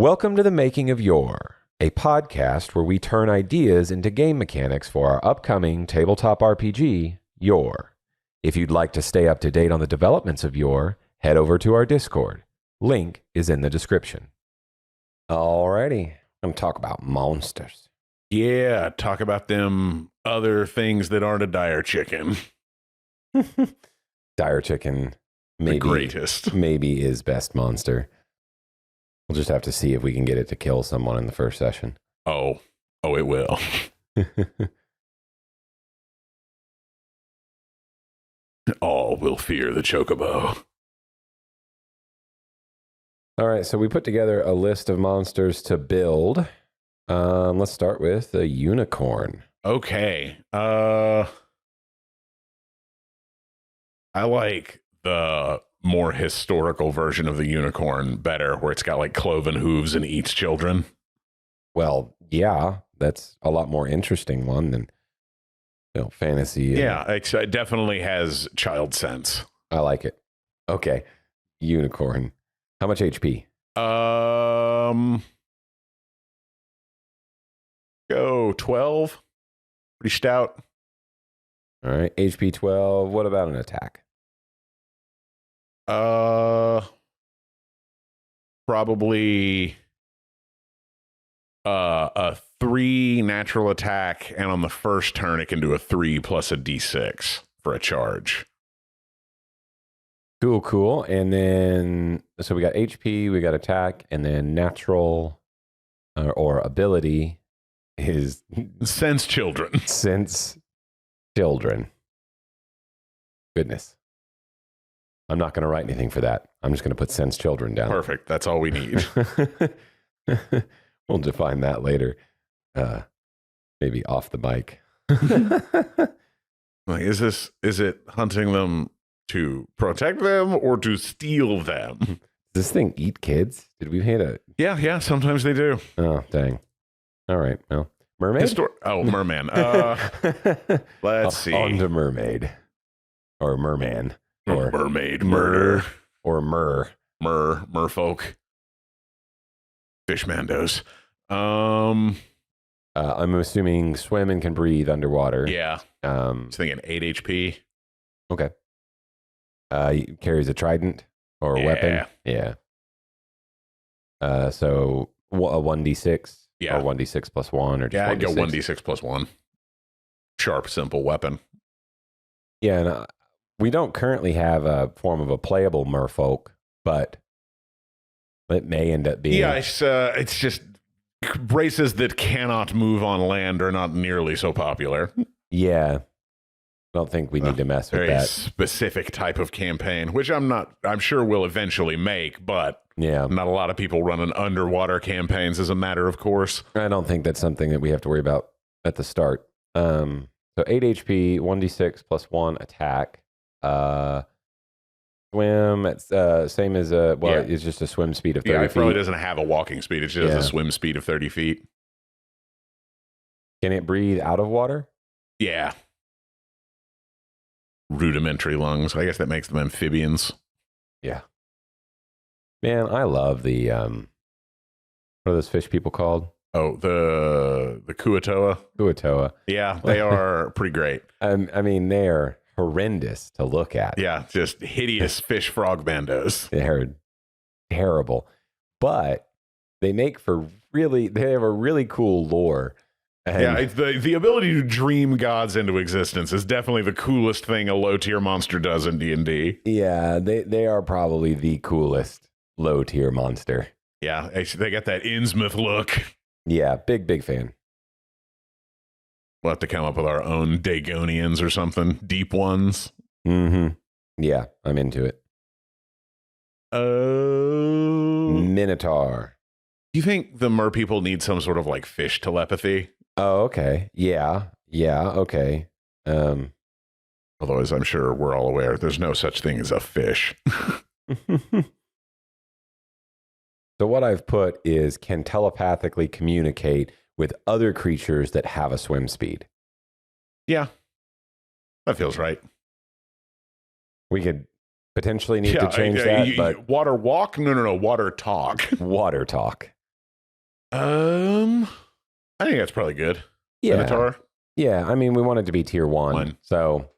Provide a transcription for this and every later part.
Welcome to the Making of YOR, a podcast where we turn ideas into game mechanics for our upcoming tabletop RPG, YOR. If you'd like to stay up to date on the developments of YOR, head over to our Discord. Link is in the description. Alrighty, I'm going to talk about monsters. Yeah, talk about them other things that aren't a dire chicken. Dire chicken, The greatest. maybe is best monster. We'll just have to see if we can get it to kill someone in the first session. Oh, it will. All will fear the chocobo. All right, so we put together a list of monsters to build. Let's start with a unicorn. Okay. I like the more historical version of the unicorn better, where it's got like cloven hooves and eats children. Well, yeah, that's a lot more interesting one than fantasy. Yeah, it definitely has child sense. I like it. Okay, unicorn. How much HP? Go 12. Pretty stout. All right, HP 12. What about an attack? Probably a 3 natural attack, and on the first turn it can do a 3 plus a d6 for a charge. Cool. And then, so we got HP, we got attack, and then natural or ability is Sense children. sense children. Goodness. I'm not going to write anything for that. I'm just going to put sense children down. Perfect. That's all we need. We'll define that later. Maybe off the mic. Like, is it hunting them to protect them or to steal them? Does this thing eat kids? Did we hit a... Yeah, sometimes they do. Oh, dang. All right. Well, mermaid? Merman. Let's see. On to mermaid. Or merman. Or mermaid murder. Or Merfolk. Fishmandos. I'm assuming swim and can breathe underwater. Yeah. I was thinking 8 HP. Okay. He carries a trident or a weapon. Yeah. So a 1d6. Yeah. Or 1d6 plus 1 or just I'd go 1d6? 1d6 plus 1. Sharp, simple weapon. Yeah, and we don't currently have a form of a playable merfolk, but it may end up being... Yeah, it's just races that cannot move on land are not nearly so popular. Yeah. I don't think we need to mess with Very that. specific type of campaign, which I'm sure we'll eventually make, but Yeah. not a lot of people running underwater campaigns as a matter of course. I don't think that's something that we have to worry about at the start. So 8 HP, 1d6 plus 1 attack. Swim, it's same as it's just a swim speed of 30 Yeah, it feet. probably doesn't have a walking speed. It just has a swim speed of 30 feet. Can it breathe out of water? Yeah. Rudimentary lungs. I guess that makes them amphibians. Yeah. Man, I love the what are those fish people called? Oh, the Kuatoa. Kuatoa. Yeah, they are pretty great. I mean, they're horrendous to look at. Yeah, just hideous fish frog bandos. They're terrible, but they have a really cool lore. And yeah, it's the ability to dream gods into existence is definitely the coolest thing a low tier monster does in D&D. Yeah, they are probably the coolest low tier monster. Yeah, they got that Innsmouth look. Yeah, big fan. We'll have to come up with our own Dagonians or something. Deep ones. Mm-hmm. Yeah, I'm into it. Minotaur. Do you think the mer people need some sort of like fish telepathy? Oh, okay. Yeah, okay. Otherwise, I'm sure we're all aware there's no such thing as a fish. So what I've put is can telepathically communicate with other creatures that have a swim speed. Yeah, that feels right. We could potentially need to change that, but water walk? No, water talk. water talk. I think that's probably good. Yeah. Minotaur. Yeah, I mean, we want it to be tier 1. So,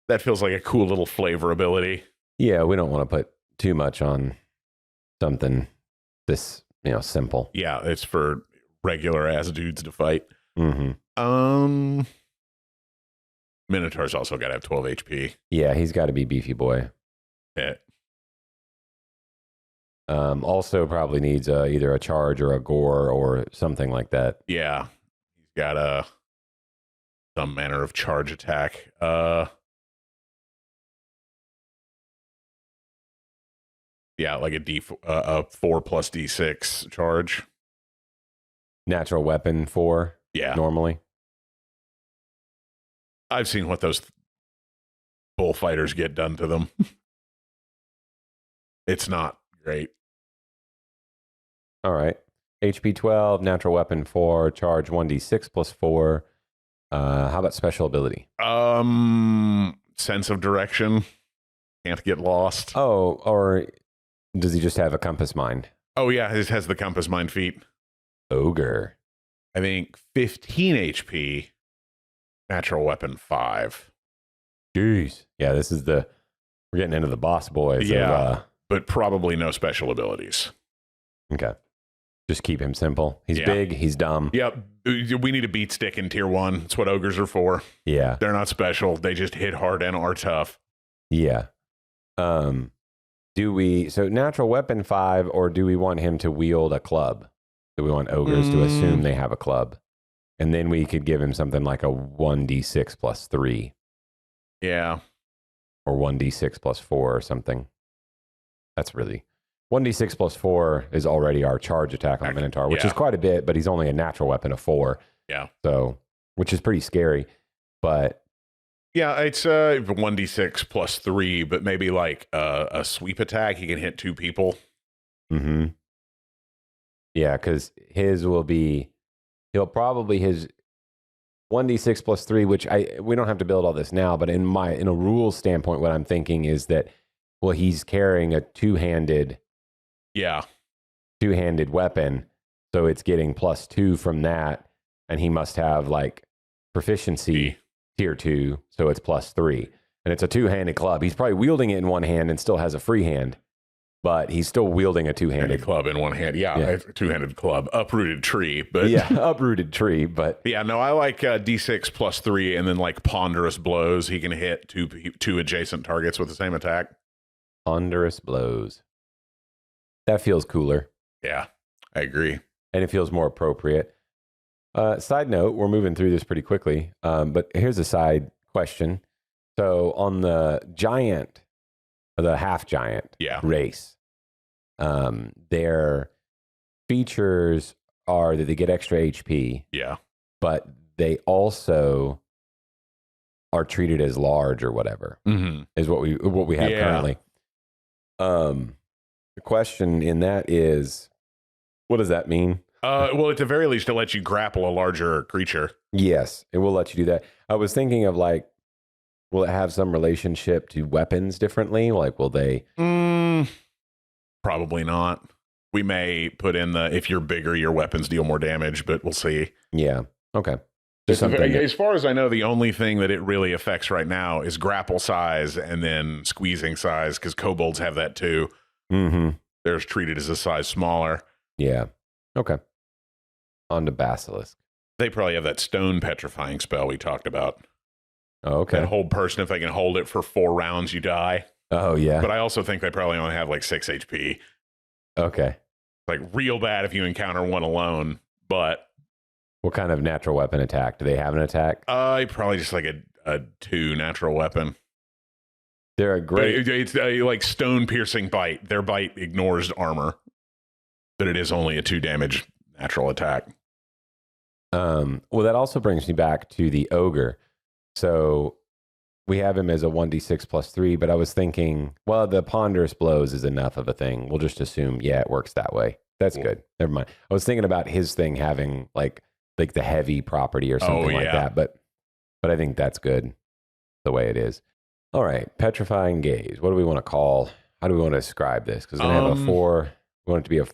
that feels like a cool little flavor ability. Yeah, we don't want to put too much on something this, simple. Yeah, it's for regular ass dudes to fight. Mm-hmm. Minotaur's also got to have 12 HP. Yeah, he's got to be beefy boy. Yeah. Also probably needs either a charge or a gore or something like that. Yeah. He's got some manner of charge attack. Yeah, like a 4 plus D6 charge. Natural weapon 4. Yeah. Normally. I've seen what those bullfighters get done to them. It's not great. All right. HP 12, natural weapon 4, charge 1d6 plus 4. How about special ability? Sense of direction. Can't get lost. Oh, or does he just have a compass mind? Oh, yeah. It has the compass mind feat. Ogre. I think 15 HP. Natural weapon 5. Jeez. Yeah, we're getting into the boss boys. Yeah. But probably no special abilities. Okay. Just keep him simple. He's big. He's dumb. Yep. We need a beat stick in tier 1. That's what ogres are for. Yeah. They're not special. They just hit hard and are tough. Yeah. So natural weapon 5, or do we want him to wield a club? Do we want ogres to assume they have a club? And then we could give him something like a 1d6 plus 3. Yeah. Or 1d6 plus 4 or something. That's really... 1d6 plus 4 is already our charge attack on Minotaur, which is quite a bit, but he's only a natural weapon of 4. Yeah. So, which is pretty scary. But... Yeah, it's 1d6 plus 3, but maybe like a sweep attack. He can hit 2 people. Mm-hmm. Yeah, because he'll probably his 1d6 plus 3, which we don't have to build all this now, but in a rules standpoint, what I'm thinking is that, well, he's carrying a two-handed weapon, so it's getting plus 2 from that, and he must have like proficiency tier 2, so it's plus 3, and it's a two-handed club. He's probably wielding it in one hand and still has a free hand, but he's still wielding a two-handed club in one hand. Yeah, two-handed club, uprooted tree, but uprooted tree. But yeah, no, I like D6 plus 3, and then like ponderous blows. He can hit two adjacent targets with the same attack. Ponderous blows. That feels cooler. Yeah, I agree, and it feels more appropriate. Side note, we're moving through this pretty quickly, but here's a side question. So on the half giant race, their features are that they get extra HP. Yeah. But they also are treated as large or whatever, is what we have currently. The question in that is, what does that mean? Well, at the very least, to let you grapple a larger creature. Yes, it will let you do that. I was thinking of like, will it have some relationship to weapons differently? Like, will they? Probably not. We may put in if you're bigger, your weapons deal more damage, but we'll see. Yeah. Okay. As far as I know, the only thing that it really affects right now is grapple size and then squeezing size, because kobolds have that too. Mm-hmm. They're treated as a size smaller. Yeah. Okay. On to Basilisk. They probably have that stone petrifying spell we talked about. Oh, okay. That hold person, if they can hold it for 4 rounds, you die. Oh, yeah. But I also think they probably only have like 6 HP. Okay. Like real bad if you encounter one alone, but... What kind of natural weapon attack? Do they have an attack? Probably just like a 2 natural weapon. They're a great... It's like stone-piercing bite. Their bite ignores armor. But it is only a 2 damage natural attack. Well, that also brings me back to the ogre. So we have him as a 1d6 plus 3, but I was thinking, well, the ponderous blows is enough of a thing. We'll just assume, it works that way. That's good. Never mind. I was thinking about his thing having like the heavy property or something like that, but I think that's good the way it is. All right, petrifying gaze. What do we want to call? How do we want to describe this? Because we're gonna have a 4. We want it to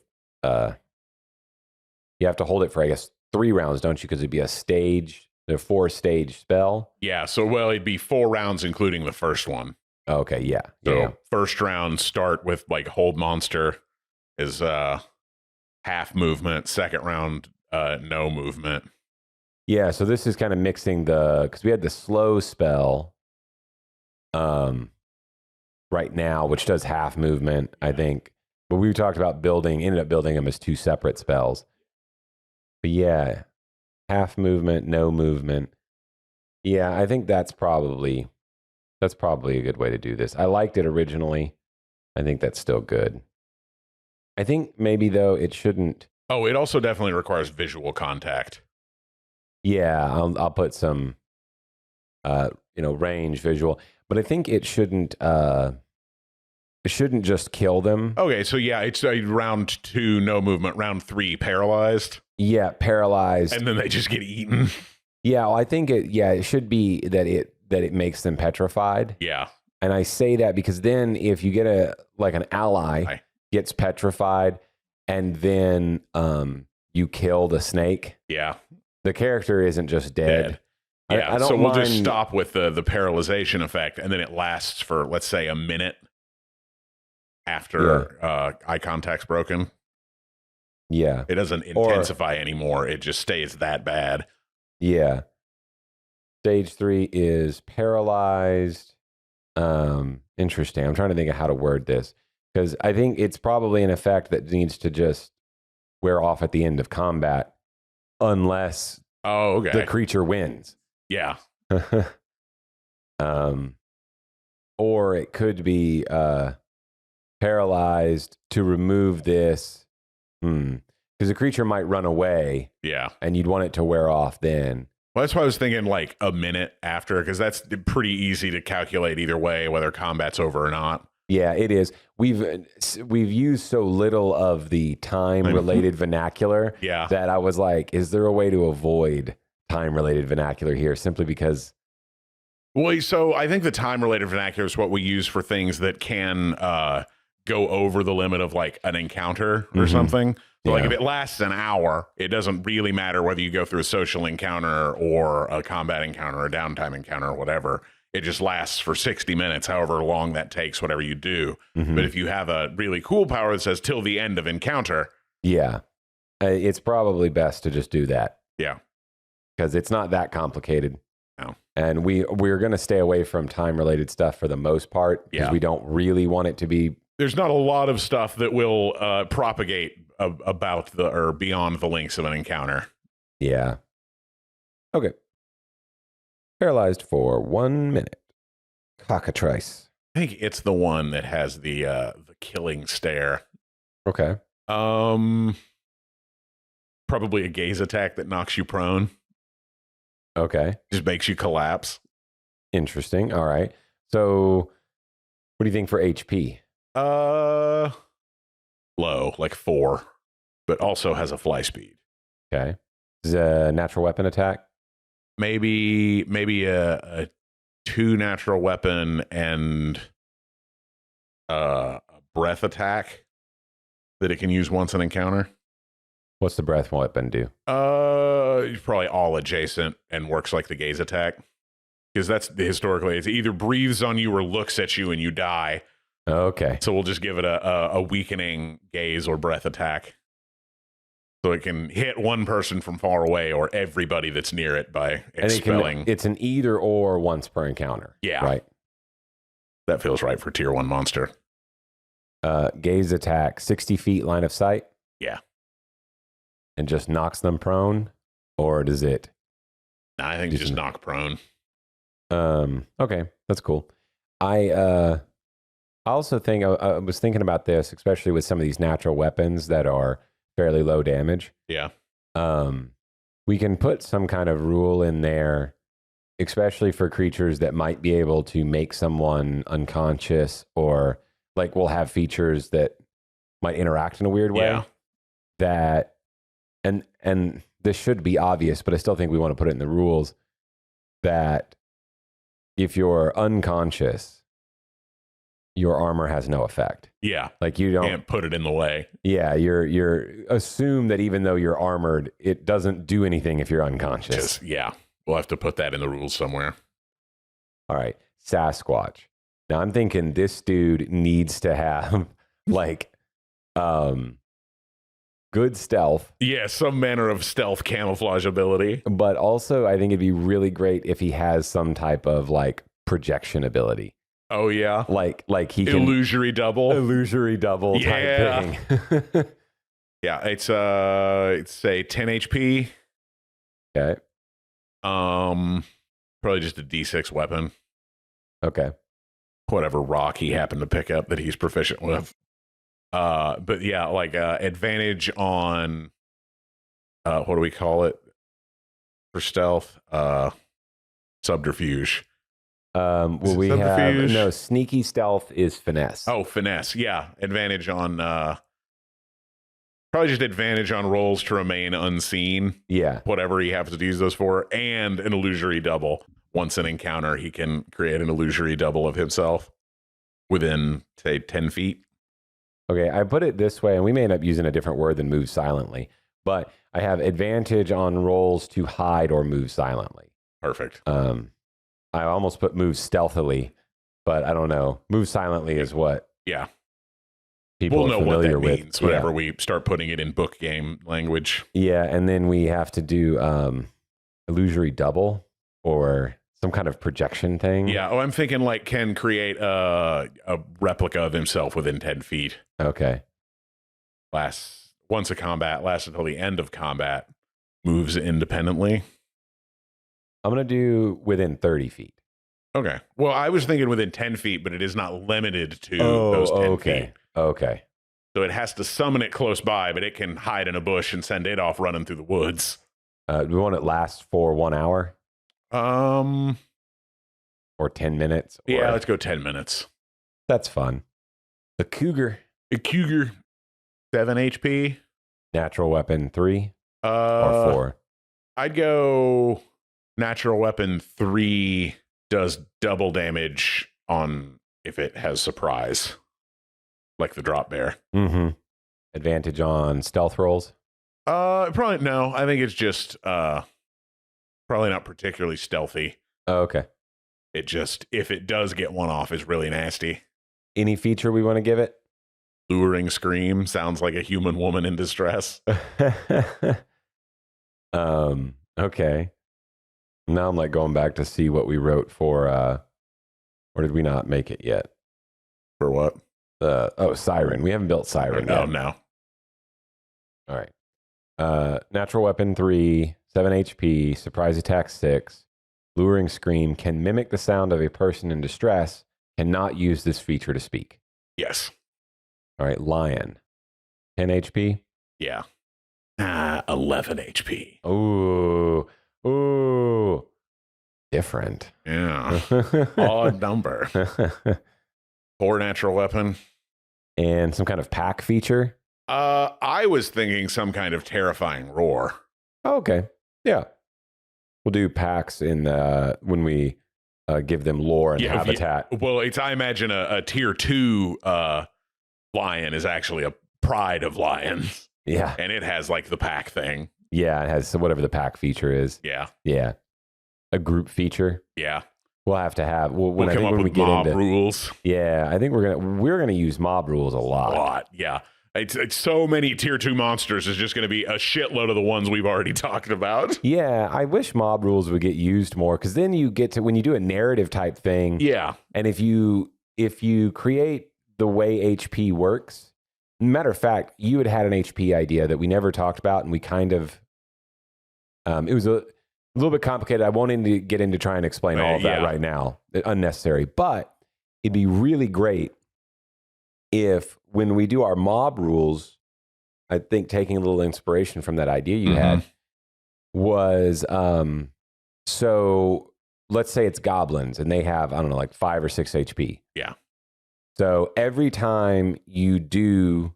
be You have to hold it for, I guess, 3 rounds, don't you? Because it'd be a 4-stage spell. Yeah, so well, it'd be 4 rounds, including the first one. Okay, yeah. So first round, start with like hold monster is half movement. Second round, no movement. Yeah, so this is kind of mixing because we had the slow spell right now, which does half movement, I think. But we talked about ended up building them as 2 separate spells. But yeah, half movement, no movement. Yeah, I think that's probably a good way to do this. I liked it originally. I think that's still good. I think maybe though it shouldn't. Oh, it also definitely requires visual contact. Yeah, I'll put some range visual, but I think it shouldn't just kill them. Okay, so yeah, it's round 2, no movement. Round 3, paralyzed. Yeah, paralyzed, and then they just get eaten. Yeah, well, I think it should be that it makes them petrified. Yeah, and I say that because then if you get an ally gets petrified, and then you kill the snake. Yeah, the character isn't just dead. Yeah, so we'll just stop with the paralyzation effect, and then it lasts for, let's say, a minute after eye contact's broken. Yeah. It doesn't intensify anymore. It just stays that bad. Yeah. Stage 3 is paralyzed. Interesting. I'm trying to think of how to word this, because I think it's probably an effect that needs to just wear off at the end of combat unless the creature wins. Yeah. Or it could be paralyzed to remove this. Because the creature might run away. Yeah. And you'd want it to wear off then. Well, that's why I was thinking like a minute after, because that's pretty easy to calculate either way, whether combat's over or not. Yeah, it is. We've used so little of the time-related vernacular that I was like, is there a way to avoid time-related vernacular here? Simply because... Well, so I think the time-related vernacular is what we use for things that can go over the limit of like an encounter or something. So like if it lasts an hour, it doesn't really matter whether you go through a social encounter or a combat encounter or a downtime encounter or whatever. It just lasts for 60 minutes, however long that takes, whatever you do. But if you have a really cool power that says till the end of encounter. Yeah. It's probably best to just do that. Yeah. Because it's not that complicated. No. And we're going to stay away from time-related stuff for the most part because we don't really want it to be... There's not a lot of stuff that will propagate about or beyond the links of an encounter. Yeah. Okay. Paralyzed for 1 minute. Cockatrice. I think it's the one that has the killing stare. Okay. Probably a gaze attack that knocks you prone. Okay. Just makes you collapse. Interesting. All right. So what do you think for HP? Low, like 4, but also has a fly speed. Okay. Is a natural weapon attack? Maybe a 2 natural weapon and a breath attack that it can use once an encounter. What's the breath weapon do? Probably all adjacent and works like the gaze attack. Because that's historically, it either breathes on you or looks at you and you die. Okay. So we'll just give it a weakening gaze or breath attack. So it can hit one person from far away or everybody that's near it by expelling. It's an either or once per encounter. Yeah. Right. That feels right for tier 1 monster. Gaze attack, 60 feet line of sight. Yeah. And just knocks them prone? Or does it? Nah, I think just knock prone. Okay. That's cool. I also think I was thinking about this, especially with some of these natural weapons that are fairly low damage. Yeah. We can put some kind of rule in there, especially for creatures that might be able to make someone unconscious, or like we'll have features that might interact in a weird way. Yeah. That, and this should be obvious, but I still think we want to put it in the rules that if you're unconscious, your armor has no effect. Yeah. Like you don't Can't put it in the way. Yeah, you're assume that even though you're armored, it doesn't do anything if you're unconscious. Yeah. We'll have to put that in the rules somewhere. All right, Sasquatch. Now I'm thinking this dude needs to have like good stealth. Yeah, some manner of stealth camouflage ability. But also I think it'd be really great if he has some type of like projection ability. Oh yeah. Like he can illusory double type thing. Yeah, it's say 10 HP. Okay. Probably just a D6 weapon. Okay. Whatever rock he happened to pick up that he's proficient with. But yeah, like advantage on what do we call it for stealth? Subterfuge. Well, we have no sneaky stealth is finesse. Oh, finesse. Yeah, advantage on probably just advantage on rolls to remain unseen. Yeah, whatever he happens to use those for, and an illusory double. Once an encounter, he can create an illusory double of himself within, say, 10 feet. Okay, I put it this way, and we may end up using a different word than move silently, but I have advantage on rolls to hide or move silently. Perfect. I almost put move stealthily, but I don't know. Move silently is what people we'll are know familiar what that with means whenever we start putting it in book game language. Yeah, and then we have to do illusory double or some kind of projection thing. Yeah. Oh, I'm thinking like can create a replica of himself within 10 feet. Okay. Once a combat lasts until the end of combat, moves independently. I'm going to do within 30 feet. Okay. Well, I was thinking within 10 feet, but it is not limited to those 10 feet. Okay. So it has to summon it close by, but it can hide in a bush and send it off running through the woods. Do we want it last for 1 hour? Or 10 minutes? Yeah, let's go 10 minutes. That's fun. The Cougar. A Cougar, 7 HP. Natural weapon 3 or 4? I'd go natural weapon 3 does double damage on if it has surprise, like the drop bear. Mm-hmm. Advantage on stealth rolls? Probably no. I think it's just probably not particularly stealthy. Oh, okay. It just, if it does get one off, is really nasty. Any feature we want to give it? Luring scream sounds like a human woman in distress. Okay. Now I'm like going back to see what we wrote for or did we not make it yet? For what? Siren. We haven't built Siren yet. Oh, no. All right. Natural weapon 3, 7 HP, surprise attack 6, luring scream, can mimic the sound of a person in distress, cannot use this feature to speak. Yes. All right, lion. 10 HP? Yeah. 11 HP. Ooh. Different. Yeah. Odd number. 4 natural weapon. And some kind of pack feature? I was thinking some kind of terrifying roar. Oh, okay. Yeah. We'll do packs in when we give them lore and habitat. I imagine a tier 2 lion is actually a pride of lions. Yeah. And it has like the pack thing. Yeah, it has whatever the pack feature is. Yeah. Yeah. A group feature. Yeah. We'll have to have we'll come up with mob rules. Yeah, I think we're gonna use mob rules a lot. Yeah. It's so many tier 2 monsters is just going to be a shitload of the ones we've already talked about. Yeah, I wish mob rules would get used more, because then you get to, when you do a narrative type thing. Yeah. And if you create the way HP works, matter of fact, you had an HP idea that we never talked about, and we kind of it was a little bit complicated. I won't get into trying to explain all of that right now. Unnecessary. But it'd be really great if when we do our mob rules, I think taking a little inspiration from that idea you had was, so let's say it's goblins and they have, I don't know, like 5 or 6 HP. Yeah. So every time you do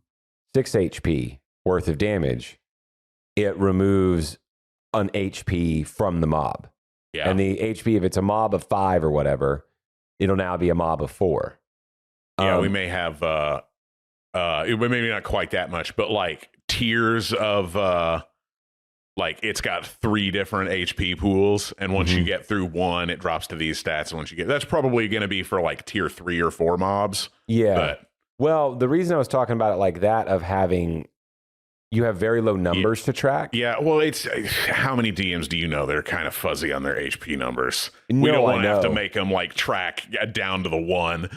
6 HP worth of damage, it removes an HP from the mob. Yeah. And the HP, if it's a mob of 5 or whatever, it'll now be a mob of 4. Yeah, we may have maybe not quite that much, but like tiers of like it's got 3 different HP pools, and once you get through one, it drops to these stats. And once you get, that's probably going to be for like tier 3 or 4 mobs. Yeah. But, well, the reason I was talking about it like that of having, you have very low numbers to track. Yeah, well, it's how many DMs do you know they're kind of fuzzy on their HP numbers? No, we don't want I to have to know. make them like track down to the 1.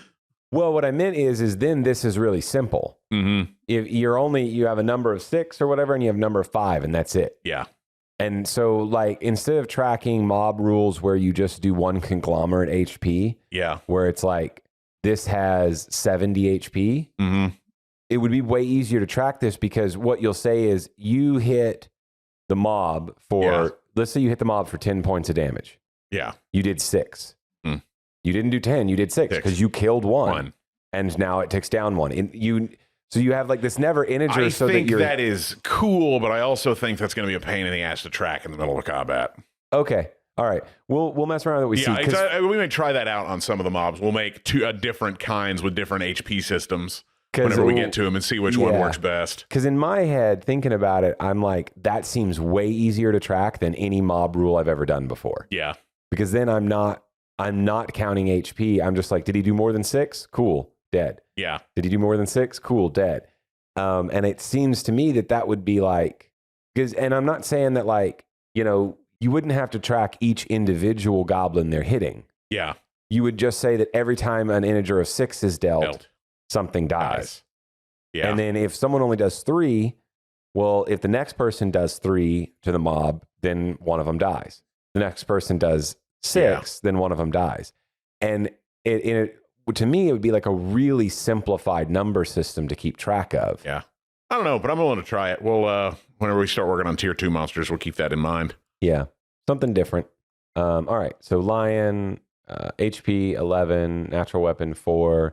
Well, what I meant is then this is really simple. Mm-hmm. If you have a number of 6 or whatever, and you have a number of 5, and that's it. Yeah. And so, like, instead of tracking mob rules where you just do one conglomerate HP, where it's like this has 70 HP, it would be way easier to track this, because what you'll say is you hit the mob for, let's say you hit the mob for 10 points of damage. Yeah. You did 6. You didn't do 10, you did 6 because you killed 1. And now it ticks down 1. So you have like this never integer. I think that is cool, but I also think that's going to be a pain in the ass to track in the middle of combat. Okay. All right. We'll mess around with what we see. We may try that out on some of the mobs. We'll make 2 different kinds with different HP systems whenever we get to them and see which one works best. Because in my head, thinking about it, I'm like, that seems way easier to track than any mob rule I've ever done before. Yeah. Because then I'm not counting HP. I'm just like, did he do more than 6? Cool, dead. Yeah. Did he do more than 6? Cool, dead. And it seems to me that would be like, and I'm not saying that like, you wouldn't have to track each individual goblin they're hitting. Yeah. You would just say that every time an integer of 6 is dealt. Something dies. Yeah. And then if someone only does 3, well, if the next person does 3 to the mob, then one of them dies. The next person does 6, then one of them dies. And to me, it would be like a really simplified number system to keep track of. Yeah. I don't know, but I'm willing to try it. We'll, whenever we start working on tier 2 monsters, we'll keep that in mind. Yeah. Something different. All right. So Lion, HP 11, natural weapon 4,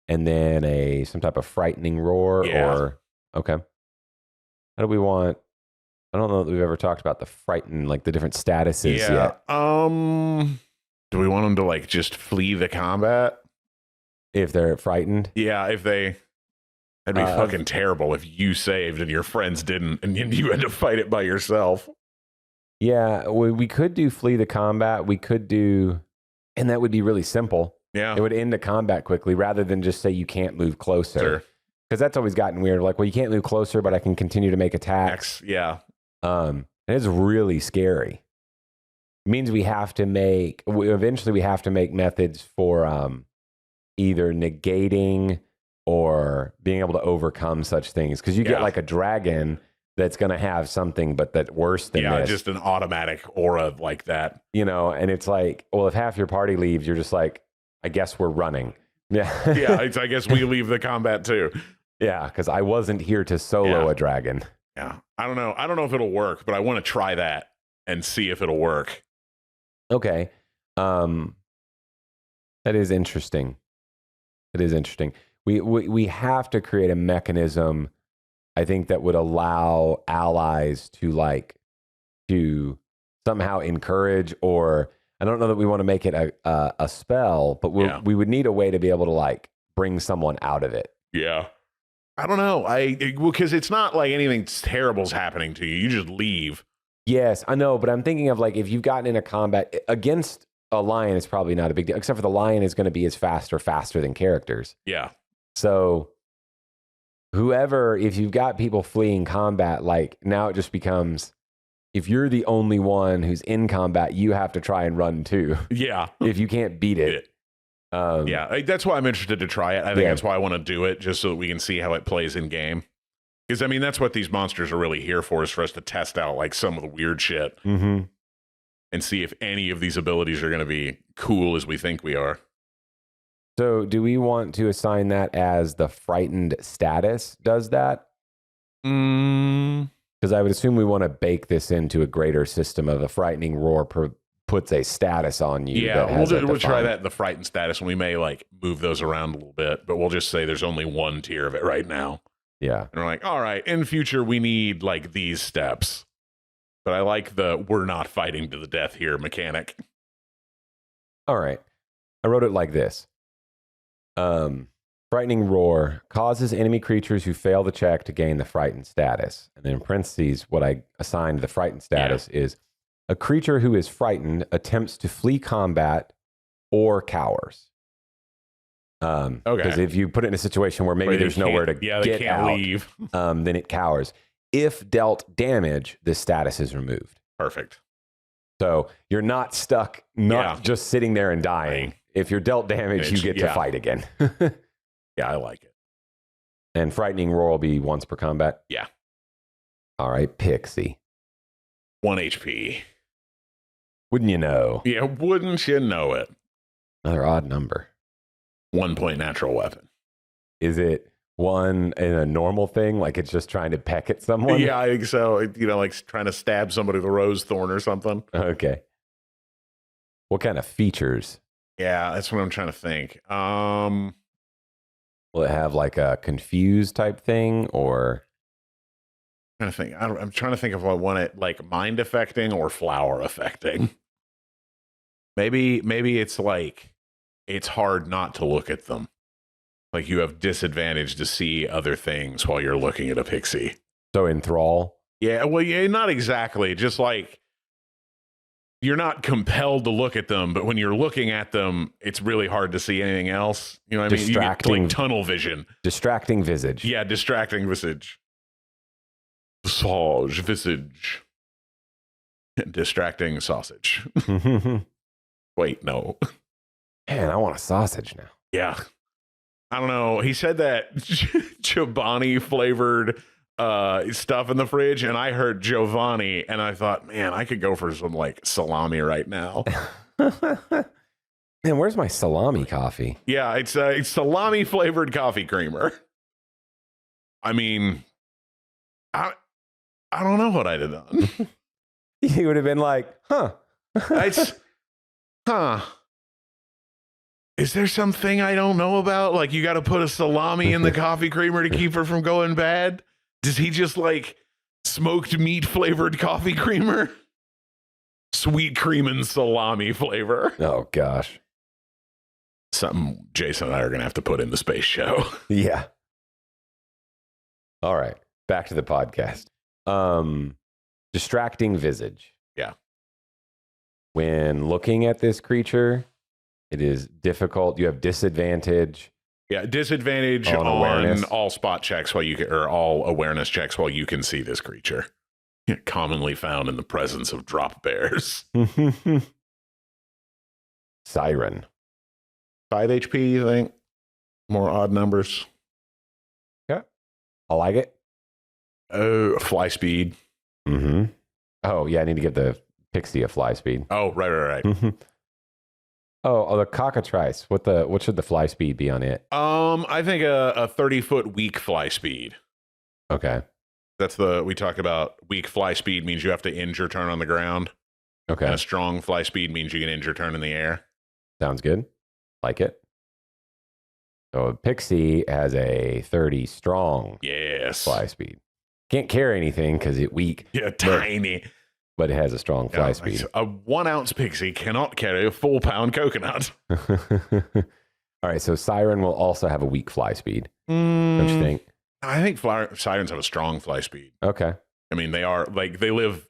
and then some type of frightening roar okay. How do we want? I don't know that we've ever talked about the frighten, like the different statuses yet. Do we want them to like just flee the combat? If they're frightened? Yeah, that'd be fucking terrible if you saved and your friends didn't, and you had to fight it by yourself. Yeah, we could do flee the combat. We could do, and that would be really simple. Yeah. It would end the combat quickly rather than just say you can't move closer. Sure. Because that's always gotten weird. Like, well, you can't move closer, but I can continue to make attacks. Yeah. And it's really scary. It means eventually we have to make methods for either negating or being able to overcome such things. Because you get like a dragon that's going to have something, but that's worse than this. Just an automatic aura like that. And it's like, well, if half your party leaves, you're just like, I guess we're running. Yeah. I guess we leave the combat too. Yeah, because I wasn't here to solo a dragon. Yeah. I don't know if it'll work, but I want to try that and see if it'll work. Okay. That is interesting. It is interesting. We have to create a mechanism, I think, that would allow allies to somehow encourage, or I don't know that we want to make it a spell, but we would need a way to be able to like bring someone out of it. Yeah. I don't know. Because it's not like anything terrible's happening to you. You just leave. Yes, I know, but I'm thinking of like if you've gotten in a combat against a lion, it's probably not a big deal, except for the lion is going to be as faster than characters. Yeah. So if you've got people fleeing combat, like now it just becomes, if you're the only one who's in combat, you have to try and run too. Yeah. If you can't beat it. That's why I'm interested to try it. I think that's why I want to do it, just so that we can see how it plays in game. Because, I mean, that's what these monsters are really here for, is for us to test out like some of the weird shit and see if any of these abilities are going to be cool as we think we are. So do we want to assign that as the frightened status does that? Because I would assume we want to bake this into a greater system of a frightening roar puts a status on you. Yeah, we'll try that in the frightened status, and we may like move those around a little bit, but we'll just say there's only one tier of it right now. Yeah. And we're like, all right, in future, we need like these steps. But I like the we're not fighting to the death here mechanic. All right. I wrote it like this. Frightening Roar causes enemy creatures who fail the check to gain the frightened status. And then in parentheses, what I assigned the frightened status is a creature who is frightened attempts to flee combat or cowers. Because if you put it in a situation where maybe there's nowhere to get out, leave. Then it cowers. If dealt damage, this status is removed. Perfect. So you're not stuck, just sitting there and dying. If you're dealt damage, you get to fight again. Yeah, I like it. And Frightening Roar will be once per combat? Yeah. All right, Pixie. 1 HP. Wouldn't you know? Yeah, wouldn't you know it? Another odd number. 1 point natural weapon. Is it one in a normal thing? Like it's just trying to peck at someone? Yeah, I think so. You know, like trying to stab somebody with a rose thorn or something. Okay. What kind of features? Yeah, that's what I'm trying to think. Will it have like a confused type thing or? I'm trying to think if I want it like mind affecting or flower affecting. maybe it's like it's hard not to look at them. Like you have disadvantage to see other things while you're looking at a pixie. So enthrall? Yeah, well, yeah, not exactly. Just like you're not compelled to look at them, but when you're looking at them, it's really hard to see anything else. You know what I mean? Distracting. You get, like tunnel vision. Distracting visage. Yeah, distracting visage. Visage, visage. Distracting sausage. Wait, no. Man, I want a sausage now. Yeah. I don't know. He said that Chobani flavored stuff in the fridge, and I heard Giovanni, and I thought, man, I could go for some like salami right now. Man, where's my salami coffee? Yeah, it's salami flavored coffee creamer. I mean, I don't know what I'd have done. You would have been like, huh. Is there something I don't know about? Like you got to put a salami in the coffee creamer to keep her from going bad? Does he just like smoked meat flavored coffee creamer? Sweet cream and salami flavor. Oh, gosh. Something Jason and I are going to have to put in the space show. Yeah. All right. Back to the podcast. Distracting visage. Yeah. When looking at this creature, it is difficult. You have disadvantage. Yeah, disadvantage on all spot checks while you can, or all awareness checks while you can see this creature. Commonly found in the presence of drop bears. Siren. 5 HP, you think? More odd numbers. Yeah. I like it. Oh, fly speed. Mm-hmm. Oh, yeah, I need to give the pixie a fly speed. Oh, right. Oh, the cockatrice. What should the fly speed be on it? I think a 30-foot weak fly speed. Okay. That's we talk about weak fly speed means you have to end your turn on the ground. Okay. And a strong fly speed means you can end your turn in the air. Sounds good. Like it. So a pixie has a 30 strong fly speed. Can't carry anything because it's weak. Yeah, tiny. But it has a strong fly speed. A 1 ounce pixie cannot carry a 4-pound coconut. All right, so Siren will also have a weak fly speed. Don't you think? I think sirens have a strong fly speed. Okay. I mean, they live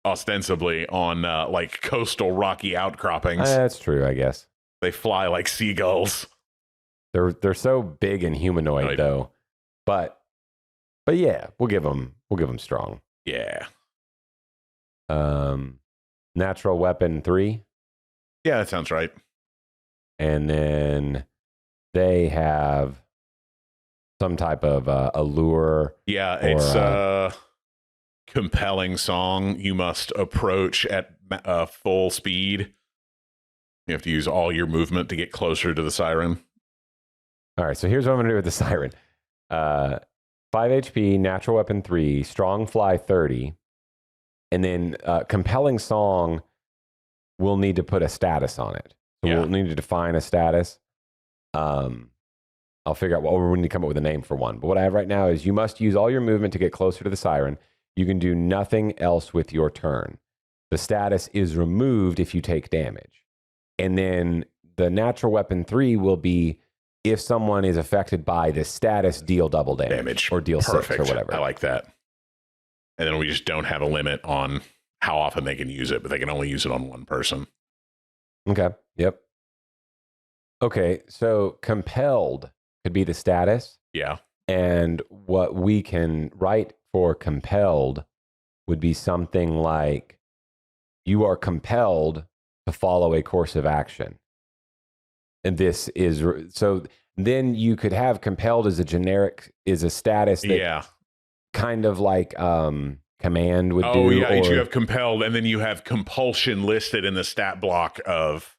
ostensibly on like coastal rocky outcroppings. That's true, I guess. They fly like seagulls. They're so big and humanoid though. But yeah, we'll give them strong. Yeah. Natural weapon 3. Yeah, that sounds right. And then they have some type of allure. Yeah, it's a compelling song. You must approach at full speed. You have to use all your movement to get closer to the siren. All right, so here's what I'm going to do with the siren. 5 HP, natural weapon 3, strong fly 30. And then compelling song, we'll need to put a status on it. So we'll need to define a status. I'll figure out we need to come up with a name for one. But what I have right now is you must use all your movement to get closer to the siren. You can do nothing else with your turn. The status is removed if you take damage. And then the natural weapon 3 will be if someone is affected by this status, deal double damage. Or deal Perfect. 6 or whatever. I like that. And then we just don't have a limit on how often they can use it, but they can only use it on one person. Okay. Yep. Okay. So compelled could be the status. Yeah. And what we can write for compelled would be something like, you are compelled to follow a course of action. And this is, so then you could have compelled as a generic, is a status that kind of like command would do. Oh, yeah. You have compelled, and then you have compulsion listed in the stat block of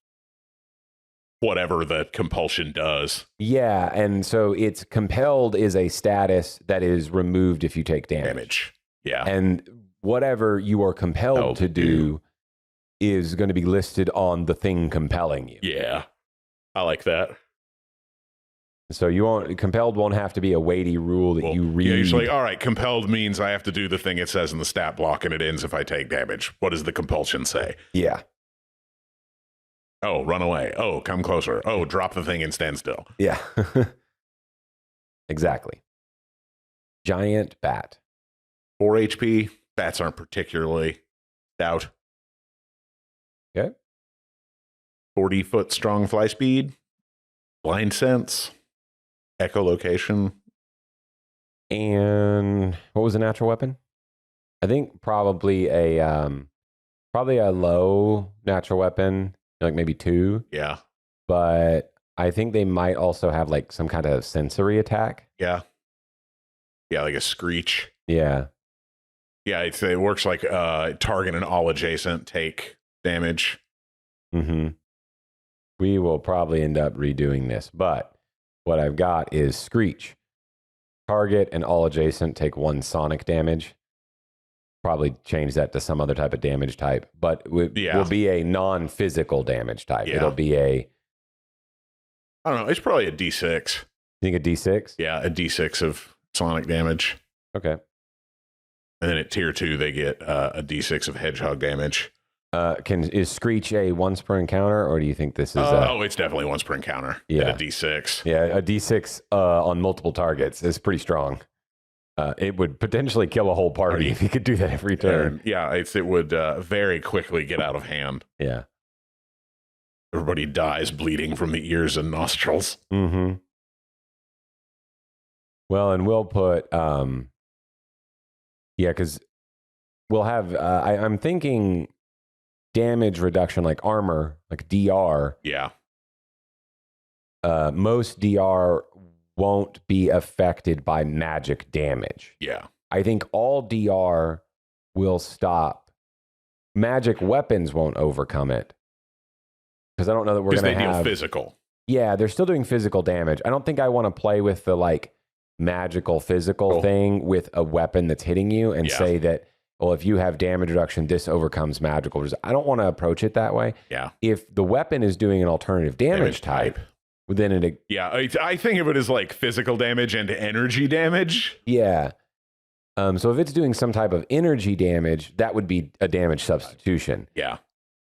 whatever the compulsion does. Yeah, and so it's compelled is a status that is removed if you take damage. Yeah. And whatever you are compelled to do is going to be listed on the thing compelling you. Yeah. I like that. So compelled won't have to be a weighty rule that you read. Yeah, usually, all right, compelled means I have to do the thing it says in the stat block, and it ends if I take damage. What does the compulsion say? Yeah. Oh, run away. Oh, come closer. Oh, drop the thing and stand still. Yeah. Exactly. Giant bat. 4 HP. Bats aren't particularly stout. Okay. 40-foot strong fly speed. Blind sense. Echolocation. And what was the natural weapon? I think probably a low natural weapon, like maybe 2. Yeah. But I think they might also have like some kind of sensory attack. Yeah. Yeah, like a screech. Yeah. Yeah, it works like target and all adjacent take damage. Mm-hmm. We will probably end up redoing this, but what I've got is Screech. Target and all adjacent take 1 sonic damage. Probably change that to some other type of damage type, but will be a non-physical damage type. Yeah. It'll be I don't know. It's probably a D6. You think a D6? Yeah, a D6 of sonic damage. Okay. And then at tier 2, they get a D6 of hedgehog damage. Is Screech a once per encounter, or do you think this is? It's definitely once per encounter. Yeah, at a D6. Yeah, a D6 on multiple targets is pretty strong. It would potentially kill a whole party if you could do that every turn. Yeah, it would very quickly get out of hand. Yeah, everybody dies bleeding from the ears and nostrils. Mm-hmm. Well, and we'll put because we'll have. I'm thinking damage reduction, like armor, like DR. Yeah. Most DR won't be affected by magic damage. Yeah. I think all DR will stop. Magic weapons won't overcome it. Because I don't know that we're going to have... Because they deal physical. Yeah, they're still doing physical damage. I don't think I want to play with the like magical physical thing with a weapon that's hitting you and say that, well, if you have damage reduction, this overcomes magical. I don't want to approach it that way. Yeah. If the weapon is doing an alternative damage type, then it... Yeah, I think of it as like physical damage and energy damage. Yeah. So if it's doing some type of energy damage, that would be a damage substitution. Yeah.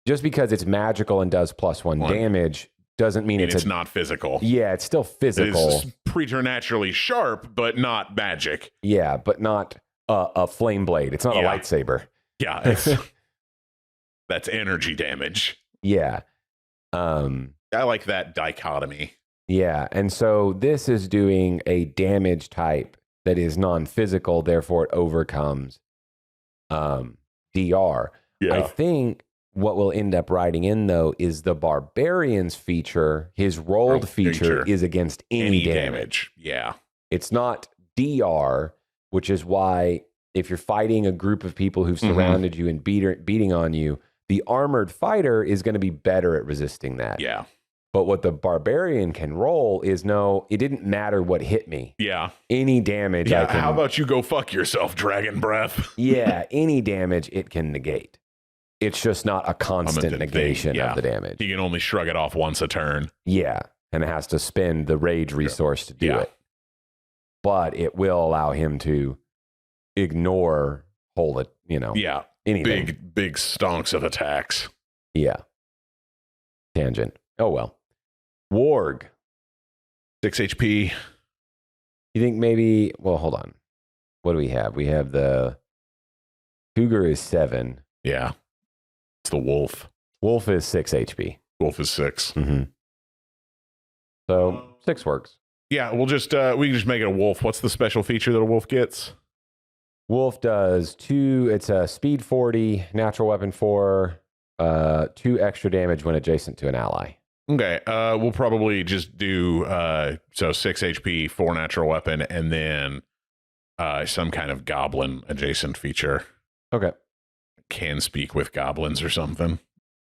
Just because it's magical and does +1 damage doesn't mean it's not physical. Yeah, it's still physical. It's preternaturally sharp, but not magic. Yeah, but not a flame blade. It's not a lightsaber. Yeah, that's energy damage. Yeah. I like that dichotomy. Yeah, and so this is doing a damage type that is non-physical, therefore it overcomes DR. Yeah. I think what we'll end up writing in, though, is the Barbarian's feature, his rolled feature, is against any damage. Yeah. It's not DR, which is why if you're fighting a group of people who've surrounded you and beating on you, the armored fighter is going to be better at resisting that. Yeah. But what the Barbarian can roll is it didn't matter what hit me. Yeah. Any damage I can... How about you go fuck yourself, Dragon Breath? Yeah, any damage it can negate. It's just not a constant negation of the damage. He can only shrug it off once a turn. Yeah, and it has to spend the rage resource to do it. But it will allow him to ignore anything. Big stonks of attacks. Yeah. Tangent. Oh, well. Warg. 6 HP. You think maybe, well, hold on. What do we have? We have the Cougar is 7. Yeah. It's the Wolf. Wolf is 6 HP. Wolf is 6. Mm-hmm. So 6 works. Yeah, we can just make it a Wolf. What's the special feature that a Wolf gets? Wolf does 2, it's a speed 40, natural weapon 4, 2 extra damage when adjacent to an ally. Okay, we'll probably just do 6 HP, 4 natural weapon, and then some kind of goblin adjacent feature. Okay. Can speak with goblins or something.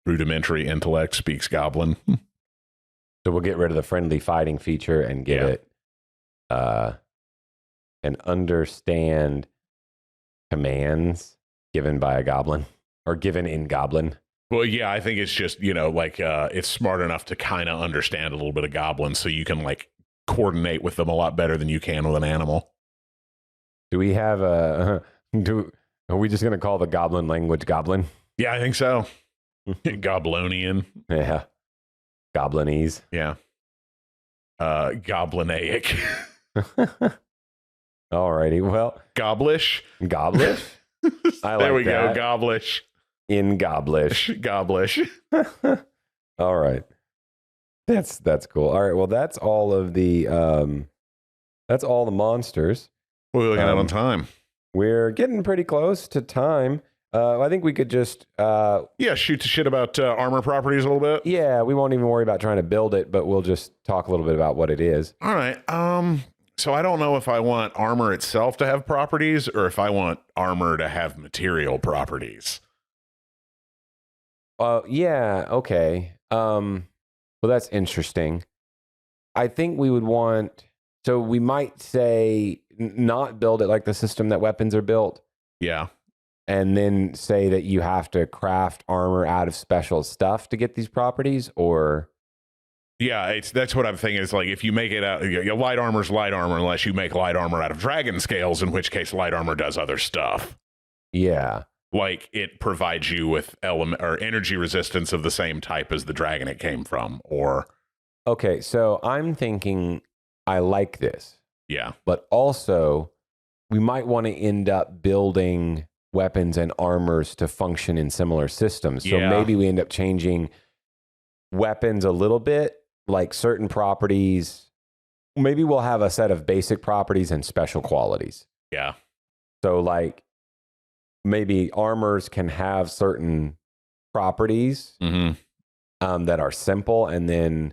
Rudimentary intellect speaks goblin. So we'll get rid of the friendly fighting feature and give it an understand commands given by a goblin or given in goblin. Well, yeah, I think it's just, it's smart enough to kind of understand a little bit of goblin so you can coordinate with them a lot better than you can with an animal. Do we have are we just going to call the goblin language goblin? Yeah, I think so. Goblonian. Yeah. Goblinese. Yeah. Goblinaic. Alrighty. Well, Goblish. Goblish? There we go. Goblish. In Goblish. Goblish. All right. That's cool. All right. Well, that's all the monsters. What are we looking at on time? We're getting pretty close to time. I think we could just shoot the shit about armor properties a little bit. Yeah, we won't even worry about trying to build it, but we'll just talk a little bit about what it is. All right. So I don't know if I want armor itself to have properties or if I want armor to have material properties. Yeah, okay. Well, that's interesting. I think we would want, so we might say not build it like the system that weapons are built. Yeah. And then say that you have to craft armor out of special stuff to get these properties, or... Yeah, that's what I'm thinking. Is if you make it out, light armor's light armor unless you make light armor out of dragon scales, in which case light armor does other stuff. Yeah. It provides you with element or energy resistance of the same type as the dragon it came from, or... Okay, so I'm thinking I like this. Yeah. But also, we might want to end up building weapons and armors to function in similar systems. So maybe we end up changing weapons a little bit, like certain properties. Maybe we'll have a set of basic properties and special qualities. Yeah. So maybe armors can have certain properties that are simple, and then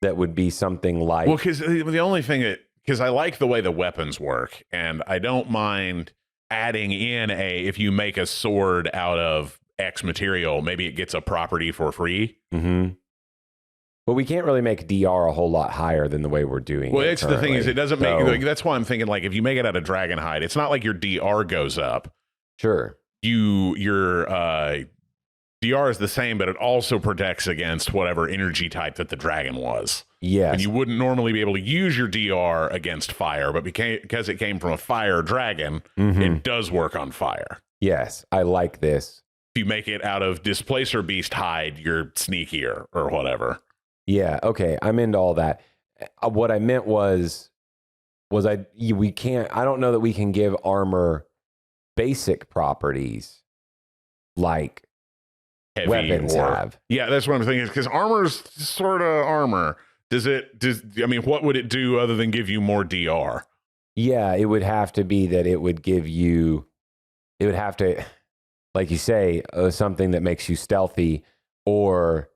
that would be something like... Well, because the only thing because I like the way the weapons work, and I don't mind adding in if you make a sword out of X material, maybe it gets a property for free. Mm-hmm. But we can't really make DR a whole lot higher than the way we're doing it. Well, it's the thing is, it doesn't make... that's why I'm thinking, if you make it out of dragon hide, it's not like your DR goes up. Sure. Your DR is the same, but it also protects against whatever energy type that the dragon was. Yes. And you wouldn't normally be able to use your DR against fire, but because it came from a fire dragon, it does work on fire. Yes, I like this. If you make it out of displacer beast hide, you're sneakier or whatever. Yeah, okay, I'm into all that. What I meant was I don't know that we can give armor basic properties like heavy weapons have. Yeah, that's what I'm thinking, because armor's sort of armor. What would it do other than give you more DR? Yeah, it would have to be that it would have to, like you say, something that makes you stealthy, but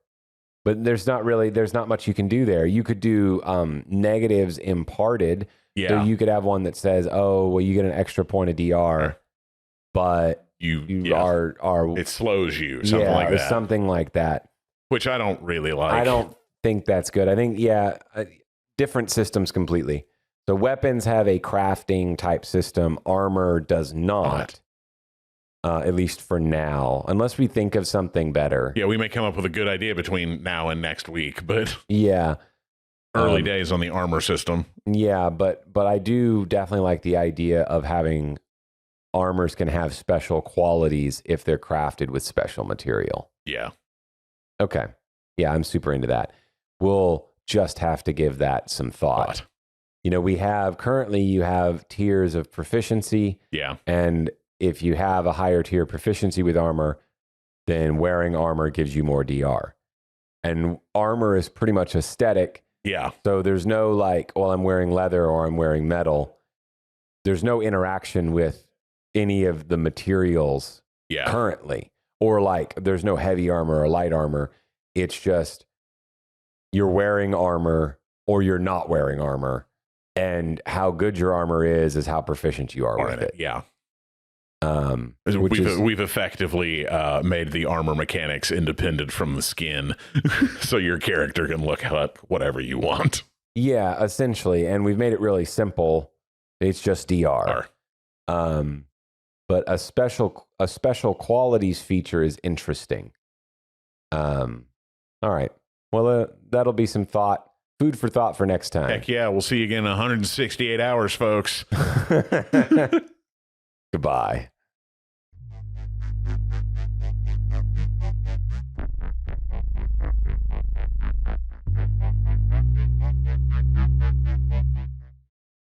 there's not much you can do there. You could do negatives imparted. Yeah. So you could have one that says, oh, well, you get an extra point of DR, but you are it slows you, something like that. Something like that. Which I don't really like. I don't think that's good. I think, different systems completely. So weapons have a crafting type system. Armor does not, at least for now, unless we think of something better. Yeah, we may come up with a good idea between now and next week, but early days on the armor system. Yeah, but I do definitely like the idea of having armors can have special qualities if they're crafted with special material. Yeah. Okay. Yeah, I'm super into that. We'll just have to give that some thought. You know, currently you have tiers of proficiency. Yeah. And if you have a higher tier proficiency with armor, then wearing armor gives you more DR. And armor is pretty much aesthetic. Yeah. So there's no like, well, I'm wearing leather or I'm wearing metal. There's no interaction with any of the materials currently. Or like, there's no heavy armor or light armor. It's just you're wearing armor or you're not wearing armor. And how good your armor is how proficient you are with it. Yeah. We've We've effectively made the armor mechanics independent from the skin, so your character can look up whatever you want. Yeah, essentially, and we've made it really simple. It's just DR. But a special qualities feature is interesting. All right. Well, that'll be some food for thought for next time. Heck yeah, we'll see you again in 168 hours, folks. Goodbye.